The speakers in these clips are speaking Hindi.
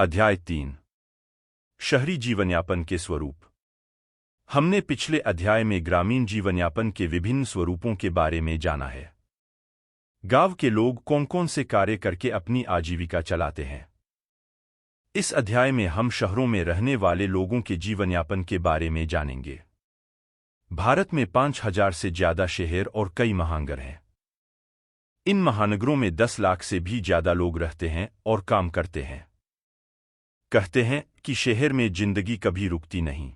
अध्याय 3 शहरी जीवनयापन के स्वरूप। हमने पिछले अध्याय में ग्रामीण जीवनयापन के विभिन्न स्वरूपों के बारे में जाना है। गांव के लोग कौन-कौन से कार्य करके अपनी आजीविका चलाते हैं। इस अध्याय में हम शहरों में रहने वाले लोगों के जीवनयापन के बारे में जानेंगे। भारत में 5,000 से ज्यादा शहर और कई महानगर हैं। इन महानगरों में 10 लाख से भी ज्यादा लोग रहते हैं और काम करते हैं। कहते हैं कि शहर में जिंदगी कभी रुकती नहीं।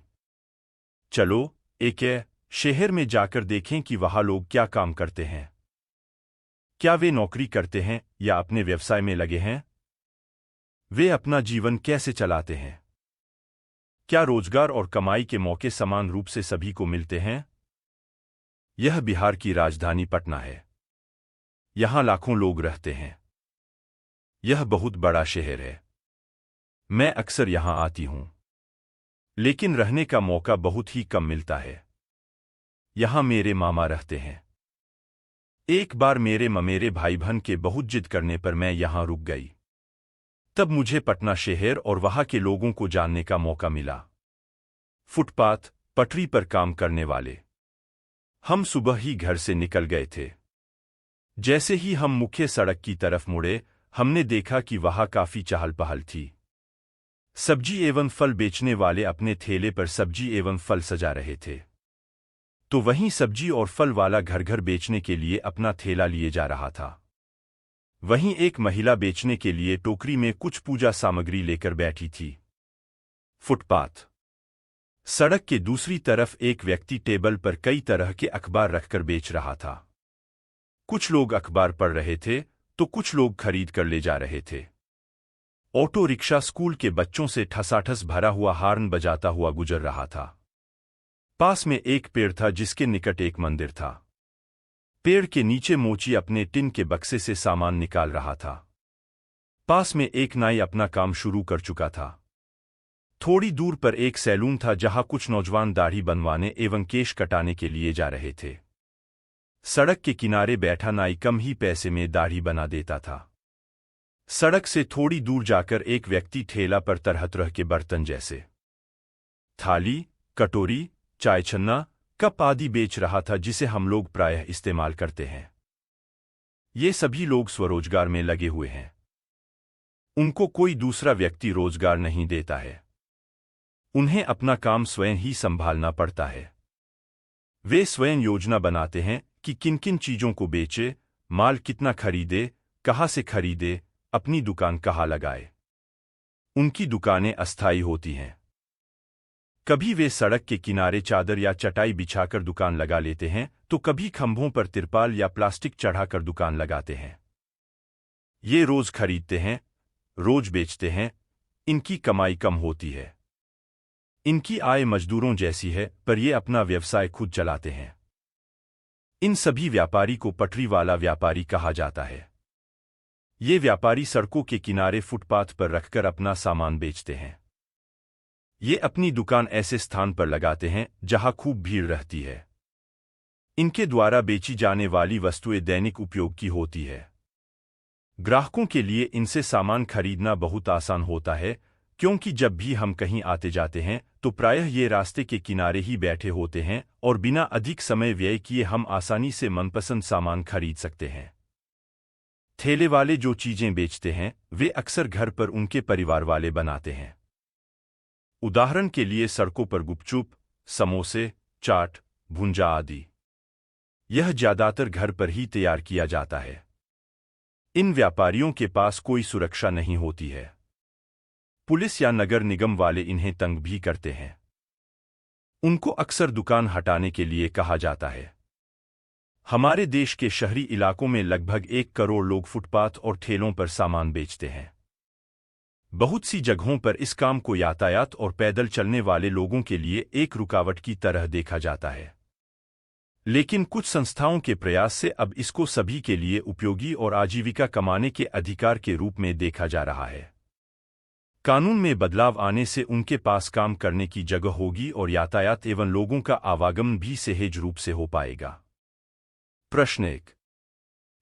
चलो एक शहर में जाकर देखें कि वहां लोग क्या काम करते हैं। क्या वे नौकरी करते हैं या अपने व्यवसाय में लगे हैं? वे अपना जीवन कैसे चलाते हैं? क्या रोजगार और कमाई के मौके समान रूप से सभी को मिलते हैं? यह बिहार की राजधानी पटना है। यहां लाखों लोग रहते हैं। यह बहुत बड़ा शहर है। मैं अक्सर यहां आती हूं, लेकिन रहने का मौका बहुत ही कम मिलता है। यहां मेरे मामा रहते हैं। एक बार मेरे ममेरे भाई बहन के बहुत जिद करने पर मैं यहां रुक गई। तब मुझे पटना शहर और वहां के लोगों को जानने का मौका मिला। फुटपाथ, पटरी पर काम करने वाले। हम सुबह ही घर से निकल गए थे। जैसे ही हम मुख्य सड़क की तरफ मुड़े, हमने देखा कि वहां काफी चहल पहल थी। सब्जी एवं फल बेचने वाले अपने ठेले पर सब्जी एवं फल सजा रहे थे। तो वहीं सब्जी और फल वाला घर घर बेचने के लिए अपना ठेला लिए जा रहा था। वहीं एक महिला बेचने के लिए टोकरी में कुछ पूजा सामग्री लेकर बैठी थी। फुटपाथ। सड़क के दूसरी तरफ एक व्यक्ति टेबल पर कई तरह के अखबार रखकर बेच रहा था। कुछ लोग अखबार पढ़ रहे थे तो कुछ लोग खरीद कर ले जा रहे थे। ऑटो रिक्शा स्कूल के बच्चों से ठसाठस भरा हुआ हार्न बजाता हुआ गुजर रहा था। पास में एक पेड़ था जिसके निकट एक मंदिर था। पेड़ के नीचे मोची अपने टिन के बक्से से सामान निकाल रहा था। पास में एक नाई अपना काम शुरू कर चुका था। थोड़ी दूर पर एक सैलून था जहां कुछ नौजवान दाढ़ी बनवाने एवं केश कटाने के लिए जा रहे थे। सड़क के किनारे बैठा नाई कम ही पैसे में दाढ़ी बना देता था। सड़क से थोड़ी दूर जाकर एक व्यक्ति ठेला पर तरह तरह के बर्तन जैसे थाली, कटोरी, चाय छन्ना, कप आदि बेच रहा था जिसे हम लोग प्रायः इस्तेमाल करते हैं। ये सभी लोग स्वरोजगार में लगे हुए हैं। उनको कोई दूसरा व्यक्ति रोजगार नहीं देता है। उन्हें अपना काम स्वयं ही संभालना पड़ता है। वे स्वयं योजना बनाते हैं कि किन किन चीजों को बेचे, माल कितना खरीदे, कहाँ से खरीदे, अपनी दुकान कहाँ लगाए। उनकी दुकानें अस्थायी होती हैं। कभी वे सड़क के किनारे चादर या चटाई बिछाकर दुकान लगा लेते हैं तो कभी खंभों पर तिरपाल या प्लास्टिक चढ़ाकर दुकान लगाते हैं। ये रोज खरीदते हैं, रोज बेचते हैं। इनकी कमाई कम होती है। इनकी आय मजदूरों जैसी है, पर ये अपना व्यवसाय खुद चलाते हैं। इन सभी व्यापारी को पटरी वाला व्यापारी कहा जाता है। ये व्यापारी सड़कों के किनारे फुटपाथ पर रखकर अपना सामान बेचते हैं। ये अपनी दुकान ऐसे स्थान पर लगाते हैं जहां खूब भीड़ रहती है। इनके द्वारा बेची जाने वाली वस्तुएं दैनिक उपयोग की होती है। ग्राहकों के लिए इनसे सामान खरीदना बहुत आसान होता है, क्योंकि जब भी हम कहीं आते जाते हैं तो प्रायः ये रास्ते के किनारे ही बैठे होते हैं और बिना अधिक समय व्यय किए हम आसानी से मनपसंद सामान खरीद सकते हैं। ठेले वाले जो चीजें बेचते हैं वे अक्सर घर पर उनके परिवार वाले बनाते हैं। उदाहरण के लिए सड़कों पर गुपचुप, समोसे, चाट, भुंजा आदि। यह ज्यादातर घर पर ही तैयार किया जाता है। इन व्यापारियों के पास कोई सुरक्षा नहीं होती है। पुलिस या नगर निगम वाले इन्हें तंग भी करते हैं। उनको अक्सर दुकान हटाने के लिए कहा जाता है। हमारे देश के शहरी इलाकों में लगभग 1 करोड़ लोग फुटपाथ और ठेलों पर सामान बेचते हैं। बहुत सी जगहों पर इस काम को यातायात और पैदल चलने वाले लोगों के लिए एक रुकावट की तरह देखा जाता है। लेकिन कुछ संस्थाओं के प्रयास से अब इसको सभी के लिए उपयोगी और आजीविका कमाने के अधिकार के रूप में देखा जा रहा है। कानून में बदलाव आने से उनके पास काम करने की जगह होगी और यातायात एवं लोगों का आवागमन भी सहज रूप से हो पाएगा। प्रश्न 1।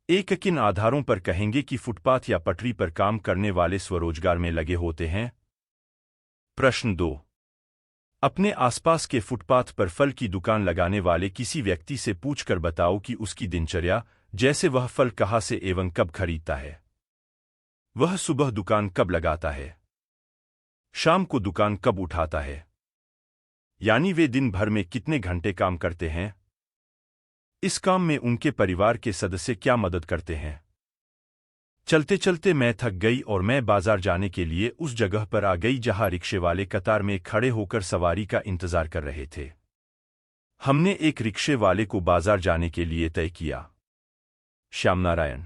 एक किन आधारों पर कहेंगे कि फुटपाथ या पटरी पर काम करने वाले स्वरोजगार में लगे होते हैं? प्रश्न 2। अपने आसपास के फुटपाथ पर फल की दुकान लगाने वाले किसी व्यक्ति से पूछकर बताओ कि उसकी दिनचर्या, जैसे वह फल कहाँ से एवं कब खरीदता है। वह सुबह दुकान कब लगाता है, शाम को दुकान कब उठाता है, यानी वे दिन भर में कितने घंटे काम करते हैं। इस काम में उनके परिवार के सदस्य क्या मदद करते हैं। चलते चलते मैं थक गई और मैं बाजार जाने के लिए उस जगह पर आ गई जहां रिक्शे वाले कतार में खड़े होकर सवारी का इंतजार कर रहे थे। हमने एक रिक्शे वाले को बाजार जाने के लिए तय किया। श्यामनारायण,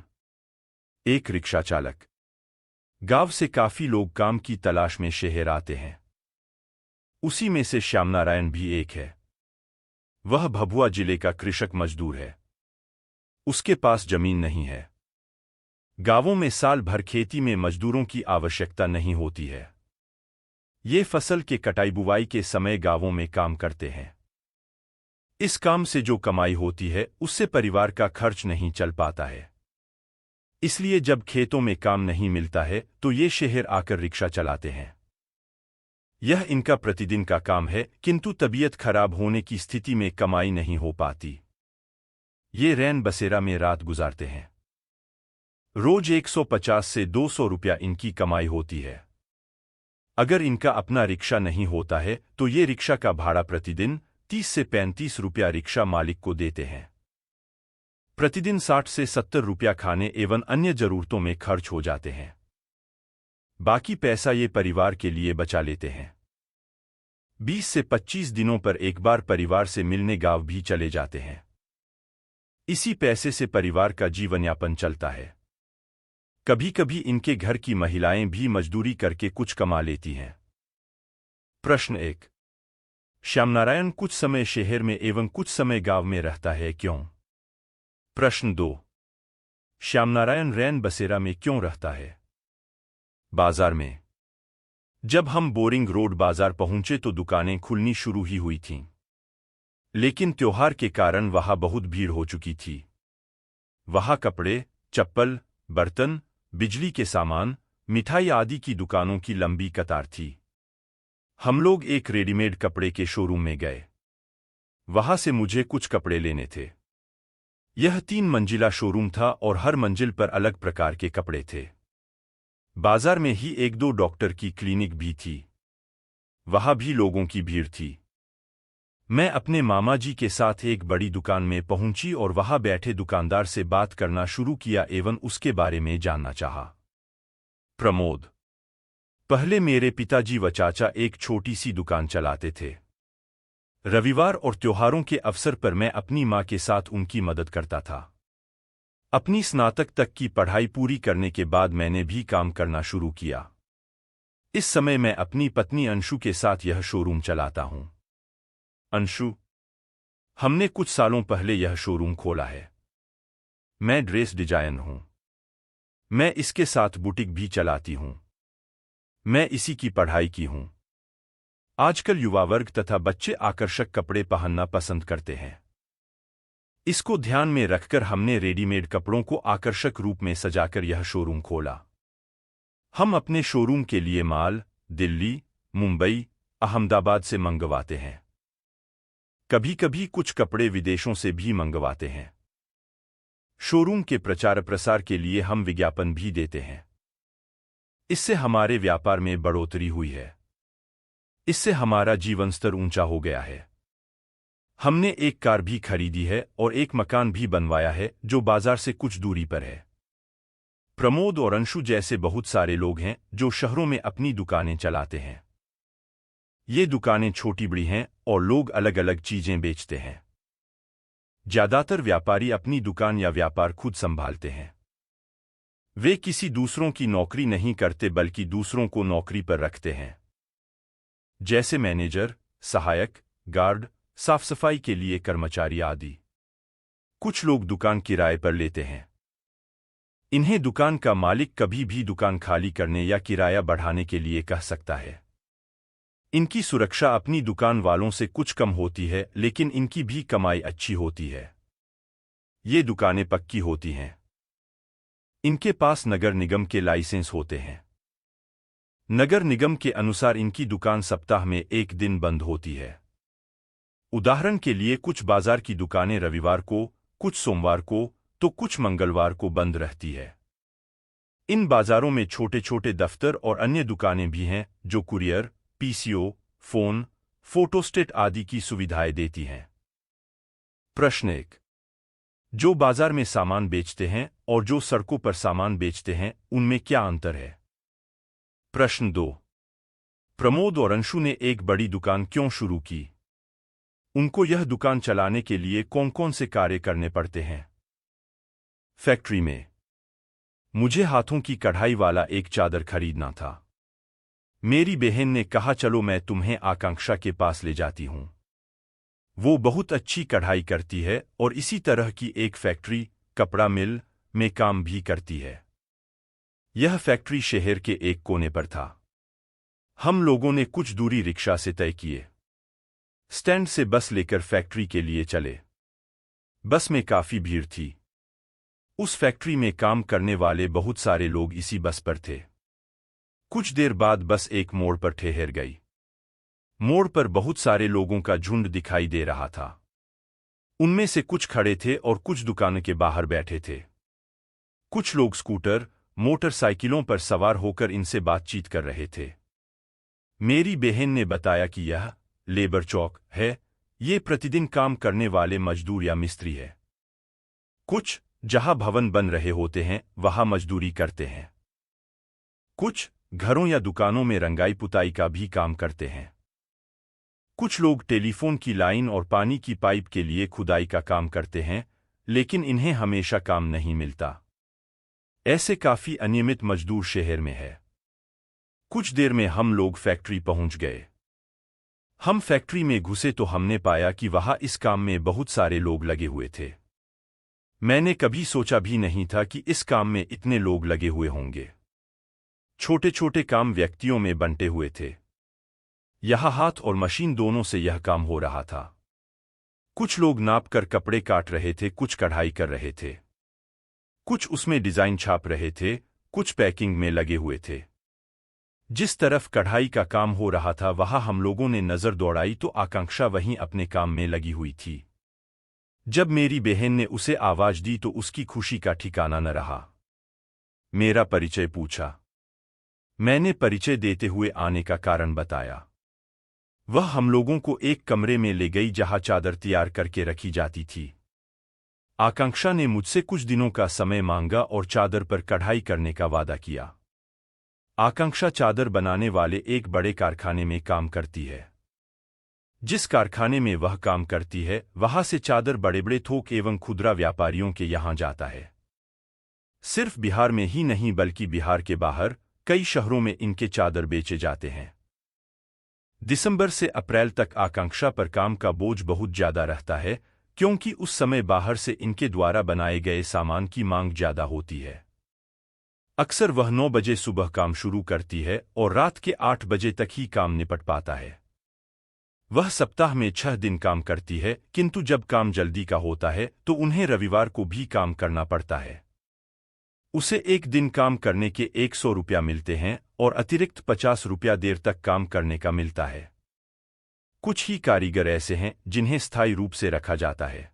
एक रिक्शा चालक। गांव से काफी लोग काम की तलाश में शहर आते हैं। उसी में से श्यामनारायण भी एक है। वह भभुआ जिले का कृषक मजदूर है। उसके पास जमीन नहीं है। गांवों में साल भर खेती में मजदूरों की आवश्यकता नहीं होती है। ये फसल के कटाई बुवाई के समय गांवों में काम करते हैं। इस काम से जो कमाई होती है उससे परिवार का खर्च नहीं चल पाता है। इसलिए जब खेतों में काम नहीं मिलता है तो ये शहर आकर रिक्शा चलाते हैं। यह इनका प्रतिदिन का काम है, किंतु तबीयत खराब होने की स्थिति में कमाई नहीं हो पाती। ये रैन बसेरा में रात गुजारते हैं। रोज 150 से 200 रुपया इनकी कमाई होती है। अगर इनका अपना रिक्शा नहीं होता है तो ये रिक्शा का भाड़ा प्रतिदिन 30 से 35 रुपया रिक्शा मालिक को देते हैं। प्रतिदिन 60 से 70 रुपया खाने एवं अन्य जरूरतों में खर्च हो जाते हैं। बाकी पैसा ये परिवार के लिए बचा लेते हैं। 20 से 25 दिनों पर एक बार परिवार से मिलने गांव भी चले जाते हैं। इसी पैसे से परिवार का जीवन यापन चलता है। कभी कभी इनके घर की महिलाएं भी मजदूरी करके कुछ कमा लेती हैं। प्रश्न 1। श्यामनारायण कुछ समय शहर में एवं कुछ समय गांव में रहता है, क्यों? प्रश्न 2। श्यामनारायण रैन बसेरा में क्यों रहता है? बाजार में। जब हम बोरिंग रोड बाजार पहुंचे तो दुकानें खुलनी शुरू ही हुई थीं। लेकिन त्योहार के कारण वहां बहुत भीड़ हो चुकी थी। वहां कपड़े, चप्पल, बर्तन, बिजली के सामान, मिठाई आदि की दुकानों की लंबी कतार थी। हम लोग एक रेडीमेड कपड़े के शोरूम में गए। वहां से मुझे कुछ कपड़े लेने थे। यह 3 मंजिला शोरूम था और हर मंजिल पर अलग प्रकार के कपड़े थे। बाजार में ही 1-2 डॉक्टर की क्लिनिक भी थी। वहां भी लोगों की भीड़ थी। मैं अपने मामा जी के साथ एक बड़ी दुकान में पहुंची और वहां बैठे दुकानदार से बात करना शुरू किया एवं उसके बारे में जानना चाहा। प्रमोद। पहले मेरे पिताजी व चाचा एक छोटी सी दुकान चलाते थे। रविवार और त्योहारों के अवसर पर मैं अपनी मां के साथ उनकी मदद करता था। अपनी स्नातक तक की पढ़ाई पूरी करने के बाद मैंने भी काम करना शुरू किया। इस समय मैं अपनी पत्नी अंशु के साथ यह शोरूम चलाता हूं। अंशु, हमने कुछ सालों पहले यह शोरूम खोला है। मैं ड्रेस डिजाइन हूं। मैं इसके साथ बुटीक भी चलाती हूं। मैं इसी की पढ़ाई की हूं। आजकल युवा वर्ग तथा बच्चे आकर्षक कपड़े पहनना पसंद करते हैं। इसको ध्यान में रखकर हमने रेडीमेड कपड़ों को आकर्षक रूप में सजाकर यह शोरूम खोला। हम अपने शोरूम के लिए माल दिल्ली, मुंबई, अहमदाबाद से मंगवाते हैं। कभी कभी कुछ कपड़े विदेशों से भी मंगवाते हैं। शोरूम के प्रचार प्रसार के लिए हम विज्ञापन भी देते हैं। इससे हमारे व्यापार में बढ़ोतरी हुई है। इससे हमारा जीवन स्तर ऊंचा हो गया है। हमने एक कार भी खरीदी है और एक मकान भी बनवाया है जो बाजार से कुछ दूरी पर है। प्रमोद और अंशु जैसे बहुत सारे लोग हैं जो शहरों में अपनी दुकानें चलाते हैं। ये दुकानें छोटी बड़ी हैं और लोग अलग अलग चीजें बेचते हैं। ज्यादातर व्यापारी अपनी दुकान या व्यापार खुद संभालते हैं। वे किसी दूसरों की नौकरी नहीं करते बल्कि दूसरों को नौकरी पर रखते हैं, जैसे मैनेजर, सहायक, गार्ड, साफ सफाई के लिए कर्मचारी आदि। कुछ लोग दुकान किराए पर लेते हैं। इन्हें दुकान का मालिक कभी भी दुकान खाली करने या किराया बढ़ाने के लिए कह सकता है। इनकी सुरक्षा अपनी दुकान वालों से कुछ कम होती है, लेकिन इनकी भी कमाई अच्छी होती है। ये दुकानें पक्की होती हैं। इनके पास नगर निगम के लाइसेंस होते हैं। नगर निगम के अनुसार इनकी दुकान सप्ताह में एक दिन बंद होती है। उदाहरण के लिए कुछ बाजार की दुकानें रविवार को, कुछ सोमवार को, तो कुछ मंगलवार को बंद रहती है। इन बाजारों में छोटे छोटे दफ्तर और अन्य दुकानें भी हैं जो कुरियर, पीसीओ, फोन, फोटोस्टेट आदि की सुविधाएं देती हैं। प्रश्न 1। जो बाजार में सामान बेचते हैं और जो सड़कों पर सामान बेचते हैं उनमें क्या अंतर है? प्रश्न 2। प्रमोद और अंशु ने एक बड़ी दुकान क्यों शुरू की? उनको यह दुकान चलाने के लिए कौन कौन से कार्य करने पड़ते हैं? फैक्ट्री में मुझे हाथों की कढ़ाई वाला एक चादर खरीदना था। मेरी बहन ने कहा चलो मैं तुम्हें आकांक्षा के पास ले जाती हूं। वो बहुत अच्छी कढ़ाई करती है और इसी तरह की एक फैक्ट्री, कपड़ा मिल, में काम भी करती है। यह फैक्ट्री शहर के एक कोने पर था। हम लोगों ने कुछ दूरी रिक्शा से तय किए। स्टैंड से बस लेकर फैक्ट्री के लिए चले। बस में काफी भीड़ थी। उस फैक्ट्री में काम करने वाले बहुत सारे लोग इसी बस पर थे। कुछ देर बाद बस एक मोड़ पर ठहर गई। मोड़ पर बहुत सारे लोगों का झुंड दिखाई दे रहा था। उनमें से कुछ खड़े थे और कुछ दुकान के बाहर बैठे थे। कुछ लोग स्कूटर, मोटरसाइकिलों पर सवार होकर इनसे बातचीत कर रहे थे। मेरी बहन ने बताया कि यह लेबर चौक है। ये प्रतिदिन काम करने वाले मजदूर या मिस्त्री है। कुछ जहां भवन बन रहे होते हैं वहां मजदूरी करते हैं। कुछ घरों या दुकानों में रंगाई पुताई का भी काम करते हैं। कुछ लोग टेलीफोन की लाइन और पानी की पाइप के लिए खुदाई का काम करते हैं, लेकिन इन्हें हमेशा काम नहीं मिलता। ऐसे काफी अनियमित मजदूर शहर में है। कुछ देर में हम लोग फैक्ट्री पहुंच गए। हम फैक्ट्री में घुसे तो हमने पाया कि वहां इस काम में बहुत सारे लोग लगे हुए थे। मैंने कभी सोचा भी नहीं था कि इस काम में इतने लोग लगे हुए होंगे। छोटे छोटे काम व्यक्तियों में बंटे हुए थे। यहां हाथ और मशीन दोनों से यह काम हो रहा था। कुछ लोग नाप कर कपड़े काट रहे थे, कुछ कढ़ाई कर रहे थे, कुछ उसमें डिजाइन छाप रहे थे, कुछ पैकिंग में लगे हुए थे। जिस तरफ कढ़ाई का काम हो रहा था वहां हम लोगों ने नजर दौड़ाई तो आकांक्षा वहीं अपने काम में लगी हुई थी। जब मेरी बहन ने उसे आवाज दी तो उसकी खुशी का ठिकाना न रहा। मेरा परिचय पूछा। मैंने परिचय देते हुए आने का कारण बताया। वह हम लोगों को एक कमरे में ले गई जहां चादर तैयार करके रखी जाती थी। आकांक्षा ने मुझसे कुछ दिनों का समय मांगा और चादर पर कढ़ाई करने का वादा किया। आकांक्षा चादर बनाने वाले एक बड़े कारखाने में काम करती है। जिस कारखाने में वह काम करती है वहां से चादर बड़े बड़े थोक एवं खुदरा व्यापारियों के यहां जाता है। सिर्फ बिहार में ही नहीं बल्कि बिहार के बाहर कई शहरों में इनके चादर बेचे जाते हैं। दिसंबर से अप्रैल तक आकांक्षा पर काम का बोझ बहुत ज्यादा रहता है, क्योंकि उस समय बाहर से इनके द्वारा बनाए गए सामान की मांग ज्यादा होती है। अक्सर वह 9 बजे सुबह काम शुरू करती है और रात के 8 बजे तक ही काम निपट पाता है। वह सप्ताह में 6 दिन काम करती है, किंतु जब काम जल्दी का होता है तो उन्हें रविवार को भी काम करना पड़ता है। उसे एक दिन काम करने के 100 रुपया मिलते हैं और अतिरिक्त 50 रुपया देर तक काम करने का मिलता है। कुछ ही कारीगर ऐसे हैं जिन्हें स्थायी रूप से रखा जाता है।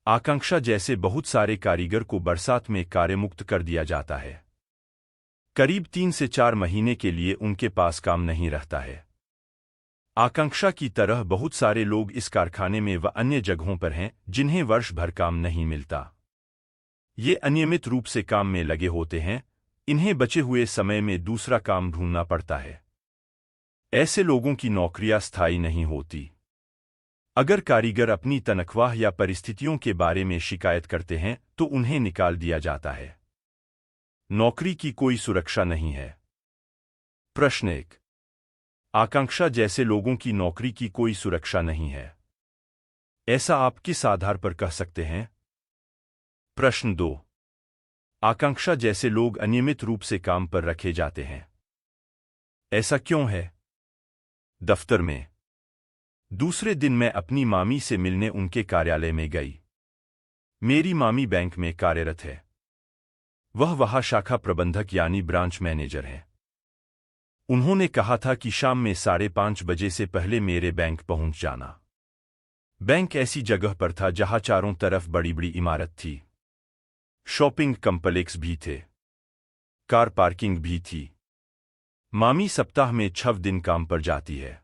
आकांक्षा जैसे बहुत सारे कारीगर को बरसात में कार्यमुक्त कर दिया जाता है। करीब 3 से 4 महीने के लिए उनके पास काम नहीं रहता है। आकांक्षा की तरह बहुत सारे लोग इस कारखाने में व अन्य जगहों पर हैं जिन्हें वर्ष भर काम नहीं मिलता। ये अनियमित रूप से काम में लगे होते हैं। इन्हें बचे हुए समय में दूसरा काम ढूंढना पड़ता है। ऐसे लोगों की नौकरियां स्थायी नहीं होती। अगर कारीगर अपनी तनख्वाह या परिस्थितियों के बारे में शिकायत करते हैं तो उन्हें निकाल दिया जाता है। नौकरी की कोई सुरक्षा नहीं है। प्रश्न 1। आकांक्षा जैसे लोगों की नौकरी की कोई सुरक्षा नहीं है, ऐसा आप किस आधार पर कह सकते हैं? प्रश्न 2। आकांक्षा जैसे लोग अनियमित रूप से काम पर रखे जाते हैं, ऐसा क्यों है? दफ्तर में दूसरे दिन मैं अपनी मामी से मिलने उनके कार्यालय में गई। मेरी मामी बैंक में कार्यरत है। वह वहाँ शाखा प्रबंधक यानी ब्रांच मैनेजर हैं। उन्होंने कहा था कि शाम में 5:30 बजे से पहले मेरे बैंक पहुंच जाना। बैंक ऐसी जगह पर था जहां चारों तरफ बड़ी बड़ी इमारत थी, शॉपिंग कॉम्प्लेक्स भी थे, कार पार्किंग भी थी। मामी सप्ताह में 6 दिन काम पर जाती है।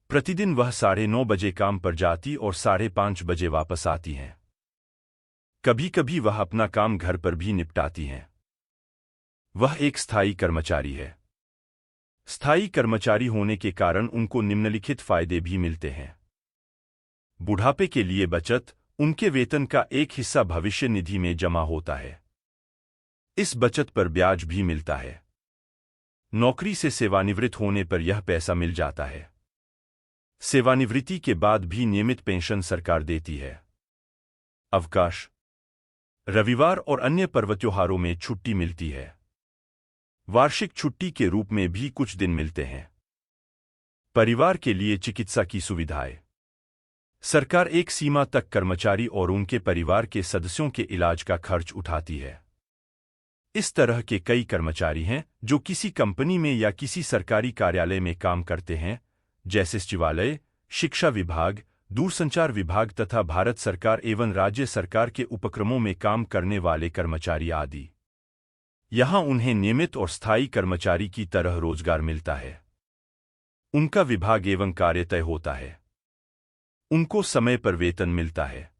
प्रतिदिन वह 9:30 बजे काम पर जाती और 5:30 बजे वापस आती हैं। कभी कभी वह अपना काम घर पर भी निपटाती हैं। वह एक स्थायी कर्मचारी है। स्थायी कर्मचारी होने के कारण उनको निम्नलिखित फायदे भी मिलते हैं। बुढ़ापे के लिए बचत, उनके वेतन का एक हिस्सा भविष्य निधि में जमा होता है। इस बचत पर ब्याज भी मिलता है। नौकरी से सेवानिवृत्त होने पर यह पैसा मिल जाता है। सेवानिवृत्ति के बाद भी नियमित पेंशन सरकार देती है। अवकाश, रविवार और अन्य पर्व त्योहारों में छुट्टी मिलती है। वार्षिक छुट्टी के रूप में भी कुछ दिन मिलते हैं। परिवार के लिए चिकित्सा की सुविधाएं। सरकार एक सीमा तक कर्मचारी और उनके परिवार के सदस्यों के इलाज का खर्च उठाती है। इस तरह के कई कर्मचारी हैं जो किसी कंपनी में या किसी सरकारी कार्यालय में काम करते हैं, जैसे सचिवालय, शिक्षा विभाग, दूरसंचार विभाग तथा भारत सरकार एवं राज्य सरकार के उपक्रमों में काम करने वाले कर्मचारी आदि। यहां उन्हें नियमित और स्थायी कर्मचारी की तरह रोजगार मिलता है। उनका विभाग एवं कार्य तय होता है। उनको समय पर वेतन मिलता है।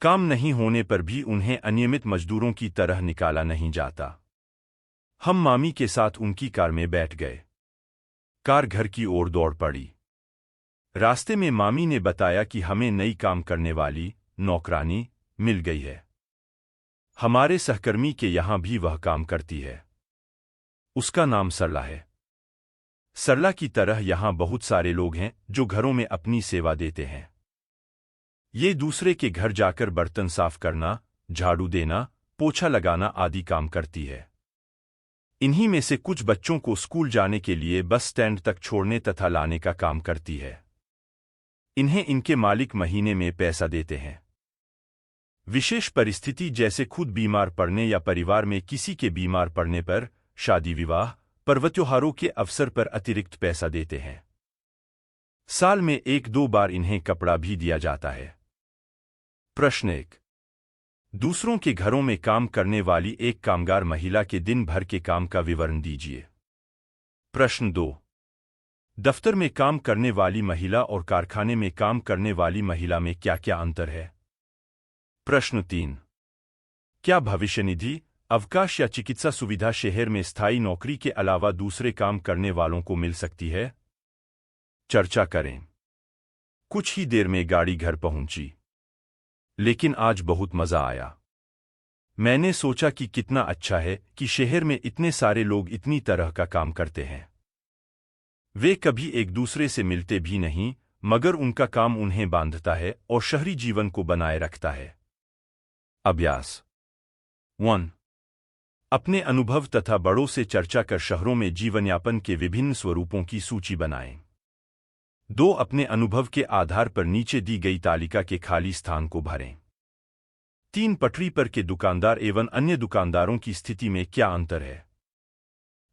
काम नहीं होने पर भी उन्हें अनियमित मजदूरों की तरह निकाला नहीं जाता। हम मामी के साथ उनकी कार में बैठ गए। कार घर की ओर दौड़ पड़ी। रास्ते में मामी ने बताया कि हमें नई काम करने वाली नौकरानी मिल गई है। हमारे सहकर्मी के यहां भी वह काम करती है। उसका नाम सरला है। सरला की तरह यहां बहुत सारे लोग हैं जो घरों में अपनी सेवा देते हैं। ये दूसरे के घर जाकर बर्तन साफ करना, झाड़ू देना, पोछा लगाना आदि काम करती है। इन्हीं में से कुछ बच्चों को स्कूल जाने के लिए बस स्टैंड तक छोड़ने तथा लाने का काम करती है। इन्हें इनके मालिक महीने में पैसा देते हैं। विशेष परिस्थिति जैसे खुद बीमार पड़ने या परिवार में किसी के बीमार पड़ने पर, शादी विवाह, पर्व त्योहारों के अवसर पर अतिरिक्त पैसा देते हैं। साल में 1-2 बार इन्हें कपड़ा भी दिया जाता है। प्रश्न 1। दूसरों के घरों में काम करने वाली एक कामगार महिला के दिन भर के काम का विवरण दीजिए। प्रश्न 2। दफ्तर में काम करने वाली महिला और कारखाने में काम करने वाली महिला में क्या क्या अंतर है? प्रश्न 3। क्या भविष्य निधि, अवकाश या चिकित्सा सुविधा शहर में स्थायी नौकरी के अलावा दूसरे काम करने वालों को मिल सकती है? चर्चा करें। कुछ ही देर में गाड़ी घर पहुंची, लेकिन आज बहुत मजा आया। मैंने सोचा कि कितना अच्छा है कि शहर में इतने सारे लोग इतनी तरह का काम करते हैं। वे कभी एक दूसरे से मिलते भी नहीं, मगर उनका काम उन्हें बांधता है और शहरी जीवन को बनाए रखता है। अभ्यास 1। अपने अनुभव तथा बड़ों से चर्चा कर शहरों में जीवनयापन के विभिन्न स्वरूपों की सूची बनाएं। 2। अपने अनुभव के आधार पर नीचे दी गई तालिका के खाली स्थान को भरें। 3। पटरी पर के दुकानदार एवं अन्य दुकानदारों की स्थिति में क्या अंतर है?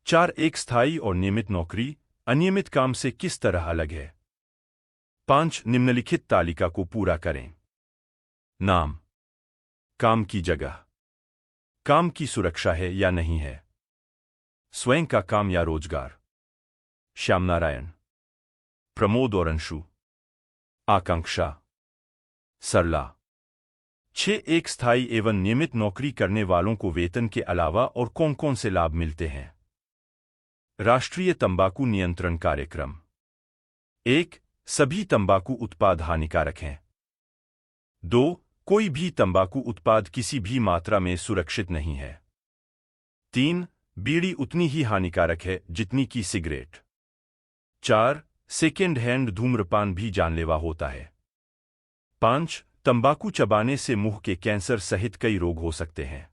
4। एक स्थायी और नियमित नौकरी अनियमित काम से किस तरह अलग है? 5। निम्नलिखित तालिका को पूरा करें। नाम, काम की जगह, काम की सुरक्षा है या नहीं है, स्वयं का काम या रोजगार। श्यामनारायण, प्रमोद और अंशु, आकांक्षा, सरला। 6। एक स्थायी एवं नियमित नौकरी करने वालों को वेतन के अलावा और कौन कौन से लाभ मिलते हैं? राष्ट्रीय तंबाकू नियंत्रण कार्यक्रम। 1। सभी तंबाकू उत्पाद हानिकारक हैं। 2। कोई भी तंबाकू उत्पाद किसी भी मात्रा में सुरक्षित नहीं है। 3। बीड़ी उतनी ही हानिकारक है जितनी कि सिगरेट। 4। सेकेंड हैंड धूम्रपान भी जानलेवा होता है। 5। तंबाकू चबाने से मुंह के कैंसर सहित कई रोग हो सकते हैं।